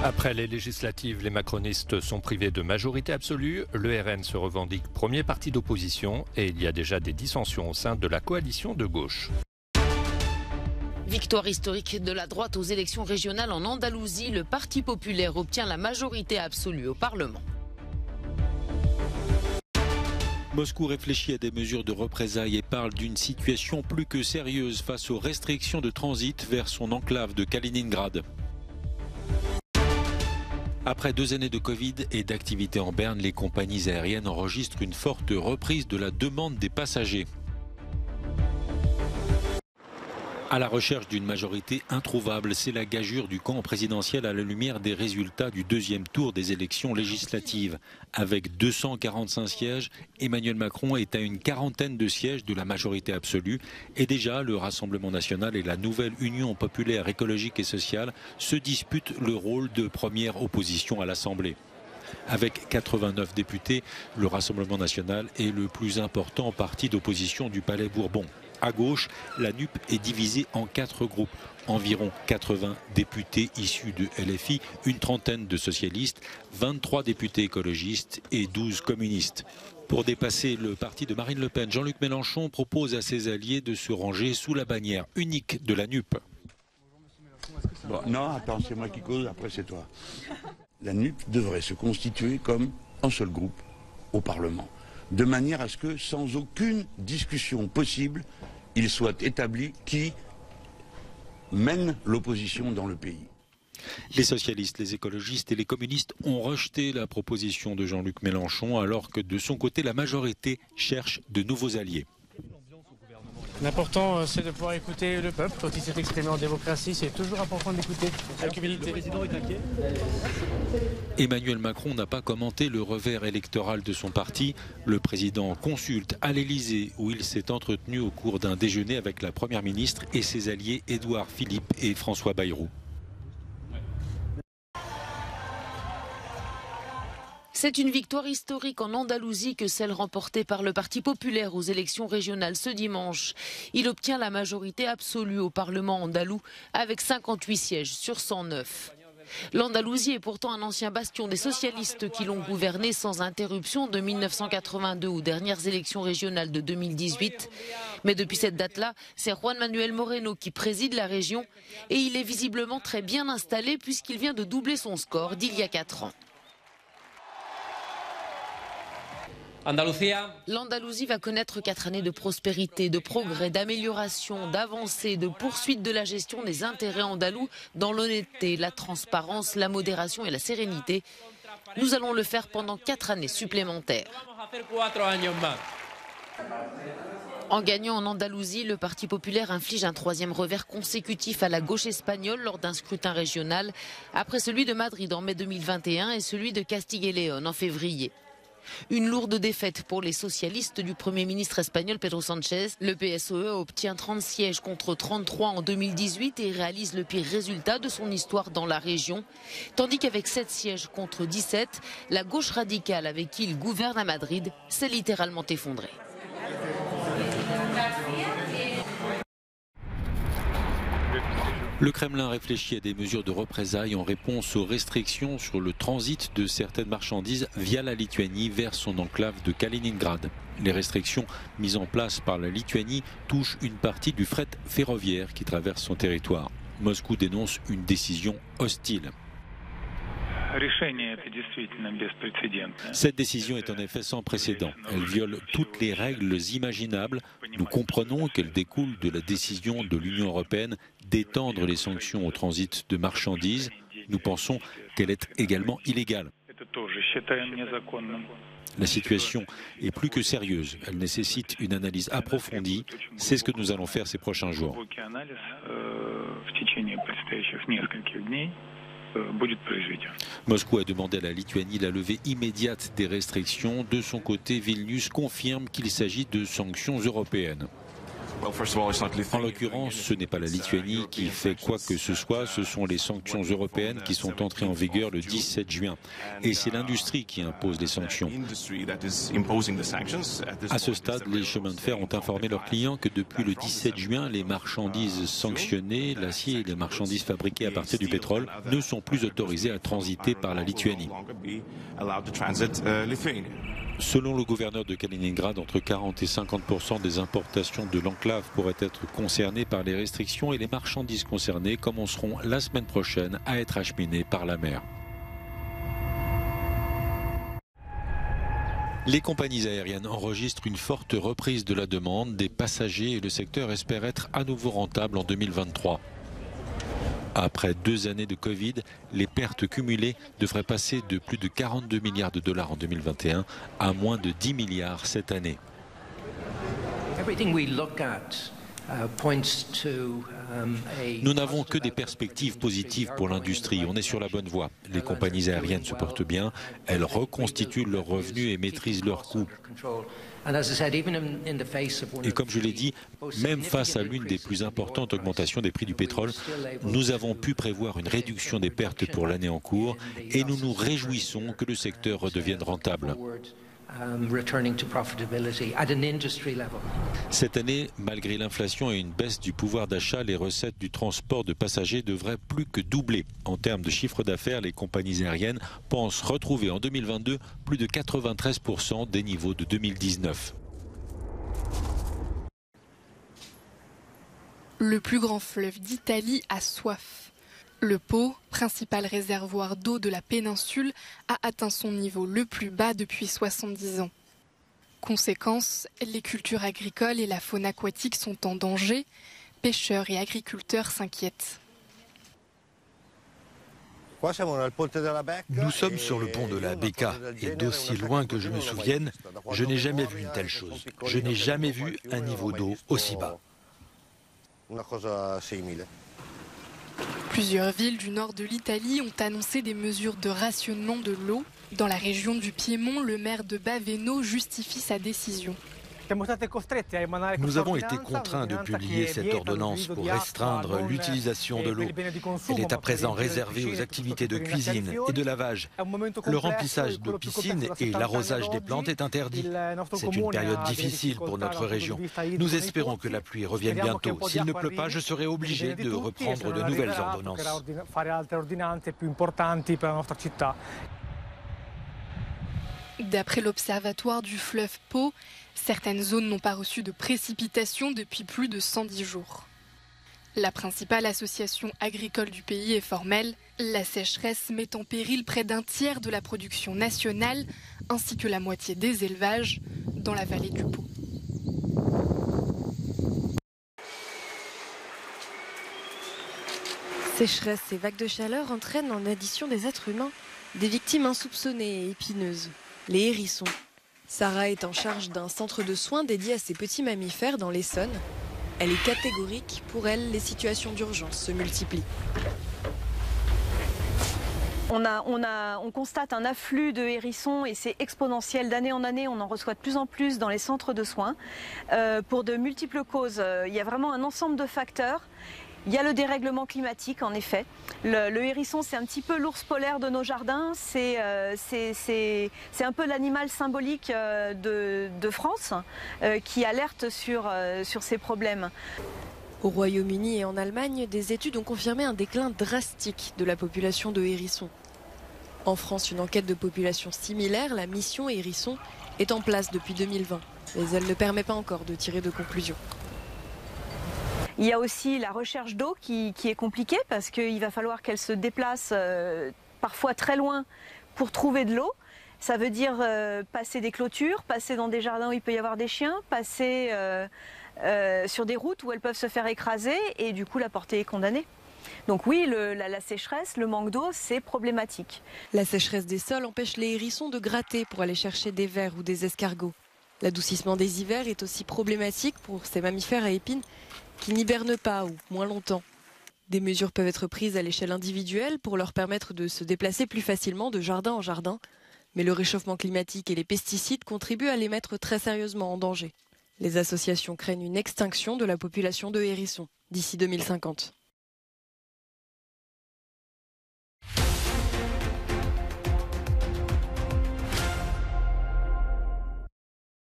Après les législatives, les macronistes sont privés de majorité absolue. Le RN se revendique premier parti d'opposition et il y a déjà des dissensions au sein de la coalition de gauche. Victoire historique de la droite aux élections régionales en Andalousie, le Parti populaire obtient la majorité absolue au Parlement. Moscou réfléchit à des mesures de représailles et parle d'une situation plus que sérieuse face aux restrictions de transit vers son enclave de Kaliningrad. Après 2 années de Covid et d'activité en berne, les compagnies aériennes enregistrent une forte reprise de la demande des passagers. À la recherche d'une majorité introuvable, c'est la gageure du camp présidentiel à la lumière des résultats du 2e tour des élections législatives. Avec 245 sièges, Emmanuel Macron est à une quarantaine de sièges de la majorité absolue. Et déjà, le Rassemblement national et la nouvelle Union populaire écologique et sociale se disputent le rôle de première opposition à l'Assemblée. Avec 89 députés, le Rassemblement national est le plus important parti d'opposition du Palais Bourbon. À gauche, la NUP est divisée en 4 groupes. Environ 80 députés issus de LFI, une trentaine de socialistes, 23 députés écologistes et 12 communistes. Pour dépasser le parti de Marine Le Pen, Jean-Luc Mélenchon propose à ses alliés de se ranger sous la bannière unique de la NUP. Bon, non, attends, c'est moi qui cause, après c'est toi. La NUP devrait se constituer comme un seul groupe au Parlement, de manière à ce que, sans aucune discussion possible, il soit établi qui mène l'opposition dans le pays. Les socialistes, les écologistes et les communistes ont rejeté la proposition de Jean-Luc Mélenchon, alors que de son côté, la majorité cherche de nouveaux alliés. L'important, c'est de pouvoir écouter le peuple quand il s'est exprimé en démocratie. C'est toujours important d'écouter avec humilité. Le président est inquiet. Emmanuel Macron n'a pas commenté le revers électoral de son parti. Le président consulte à l'Elysée, où il s'est entretenu au cours d'un déjeuner avec la première ministre et ses alliés Édouard Philippe et François Bayrou. C'est une victoire historique en Andalousie que celle remportée par le Parti populaire aux élections régionales ce dimanche. Il obtient la majorité absolue au Parlement andalou avec 58 sièges sur 109. L'Andalousie est pourtant un ancien bastion des socialistes qui l'ont gouverné sans interruption de 1982 aux dernières élections régionales de 2018. Mais depuis cette date-là, c'est Juan Manuel Moreno qui préside la région et il est visiblement très bien installé puisqu'il vient de doubler son score d'il y a 4 ans. L'Andalousie va connaître 4 années de prospérité, de progrès, d'amélioration, d'avancée, de poursuite de la gestion des intérêts andalous dans l'honnêteté, la transparence, la modération et la sérénité. Nous allons le faire pendant 4 années supplémentaires. En gagnant en Andalousie, le Parti populaire inflige un 3e revers consécutif à la gauche espagnole lors d'un scrutin régional, après celui de Madrid en mai 2021 et celui de Castille et Léon en février. Une lourde défaite pour les socialistes du Premier ministre espagnol Pedro Sánchez. Le PSOE obtient 30 sièges contre 33 en 2018 et réalise le pire résultat de son histoire dans la région. Tandis qu'avec 7 sièges contre 17, la gauche radicale avec qui il gouverne à Madrid s'est littéralement effondrée. Le Kremlin réfléchit à des mesures de représailles en réponse aux restrictions sur le transit de certaines marchandises via la Lituanie vers son enclave de Kaliningrad. Les restrictions mises en place par la Lituanie touchent une partie du fret ferroviaire qui traverse son territoire. Moscou dénonce une décision hostile. Cette décision est en effet sans précédent. Elle viole toutes les règles imaginables. Nous comprenons qu'elle découle de la décision de l'Union européenne d'étendre les sanctions au transit de marchandises. Nous pensons qu'elle est également illégale. La situation est plus que sérieuse. Elle nécessite une analyse approfondie. C'est ce que nous allons faire ces prochains jours. Moscou a demandé à la Lituanie la levée immédiate des restrictions. De son côté, Vilnius confirme qu'il s'agit de sanctions européennes. En l'occurrence, ce n'est pas la Lituanie qui fait quoi que ce soit, ce sont les sanctions européennes qui sont entrées en vigueur le 17 juin. Et c'est l'industrie qui impose les sanctions. À ce stade, les chemins de fer ont informé leurs clients que depuis le 17 juin, les marchandises sanctionnées, l'acier et les marchandises fabriquées à partir du pétrole, ne sont plus autorisées à transiter par la Lituanie. Selon le gouverneur de Kaliningrad, entre 40 et 50% des importations de l'enclave pourraient être concernées par les restrictions et les marchandises concernées commenceront la semaine prochaine à être acheminées par la mer. Les compagnies aériennes enregistrent une forte reprise de la demande des passagers et le secteur espère être à nouveau rentable en 2023. Après 2 années de Covid, les pertes cumulées devraient passer de plus de 42 milliards de dollars en 2021 à moins de 10 milliards cette année. Nous n'avons que des perspectives positives pour l'industrie. On est sur la bonne voie. Les compagnies aériennes se portent bien, elles reconstituent leurs revenus et maîtrisent leurs coûts. Et comme je l'ai dit, même face à l'une des plus importantes augmentations des prix du pétrole, nous avons pu prévoir une réduction des pertes pour l'année en cours et nous nous réjouissons que le secteur redevienne rentable. Cette année, malgré l'inflation et une baisse du pouvoir d'achat, les recettes du transport de passagers devraient plus que doubler. En termes de chiffre d'affaires, les compagnies aériennes pensent retrouver en 2022 plus de 93% des niveaux de 2019. Le plus grand fleuve d'Italie a soif. Le Pô, principal réservoir d'eau de la péninsule, a atteint son niveau le plus bas depuis 70 ans. Conséquence, les cultures agricoles et la faune aquatique sont en danger. Pêcheurs et agriculteurs s'inquiètent. Nous sommes sur le pont de la Becca et d'aussi loin que je me souvienne, je n'ai jamais vu une telle chose. Je n'ai jamais vu un niveau d'eau aussi bas. Plusieurs villes du nord de l'Italie ont annoncé des mesures de rationnement de l'eau. Dans la région du Piémont, le maire de Baveno justifie sa décision. Nous avons été contraints de publier cette ordonnance pour restreindre l'utilisation de l'eau. Elle est à présent réservée aux activités de cuisine et de lavage. Le remplissage de piscines et l'arrosage des plantes est interdit. C'est une période difficile pour notre région. Nous espérons que la pluie revienne bientôt. S'il ne pleut pas, je serai obligé de reprendre de nouvelles ordonnances. D'après l'observatoire du fleuve Pô, certaines zones n'ont pas reçu de précipitations depuis plus de 110 jours. La principale association agricole du pays est formelle. La sécheresse met en péril près d'un tiers de la production nationale, ainsi que la moitié des élevages dans la vallée du Pô. Sécheresse et vagues de chaleur entraînent en addition des êtres humains des victimes insoupçonnées et épineuses. Les hérissons. Sarah est en charge d'un centre de soins dédié à ces petits mammifères dans l'Essonne. Elle est catégorique. Pour elle, les situations d'urgence se multiplient. On constate un afflux de hérissons et c'est exponentiel d'année en année. On en reçoit de plus en plus dans les centres de soins pour de multiples causes. Il y a vraiment un ensemble de facteurs. Il y a le dérèglement climatique, en effet. Le hérisson, c'est un petit peu l'ours polaire de nos jardins. C'est un peu l'animal symbolique de France qui alerte sur ces problèmes. Au Royaume-Uni et en Allemagne, des études ont confirmé un déclin drastique de la population de hérissons. En France, une enquête de population similaire, la mission hérisson, est en place depuis 2020. Mais elle ne permet pas encore de tirer de conclusions. Il y a aussi la recherche d'eau qui est compliquée parce qu'il va falloir qu'elle se déplace parfois très loin pour trouver de l'eau. Ça veut dire passer des clôtures, passer dans des jardins où il peut y avoir des chiens, passer sur des routes où elles peuvent se faire écraser et du coup la portée est condamnée. Donc oui, la sécheresse, le manque d'eau, c'est problématique. La sécheresse des sols empêche les hérissons de gratter pour aller chercher des vers ou des escargots. L'adoucissement des hivers est aussi problématique pour ces mammifères à épines qui n'hibernent pas ou moins longtemps. Des mesures peuvent être prises à l'échelle individuelle pour leur permettre de se déplacer plus facilement de jardin en jardin. Mais le réchauffement climatique et les pesticides contribuent à les mettre très sérieusement en danger. Les associations craignent une extinction de la population de hérissons d'ici 2050.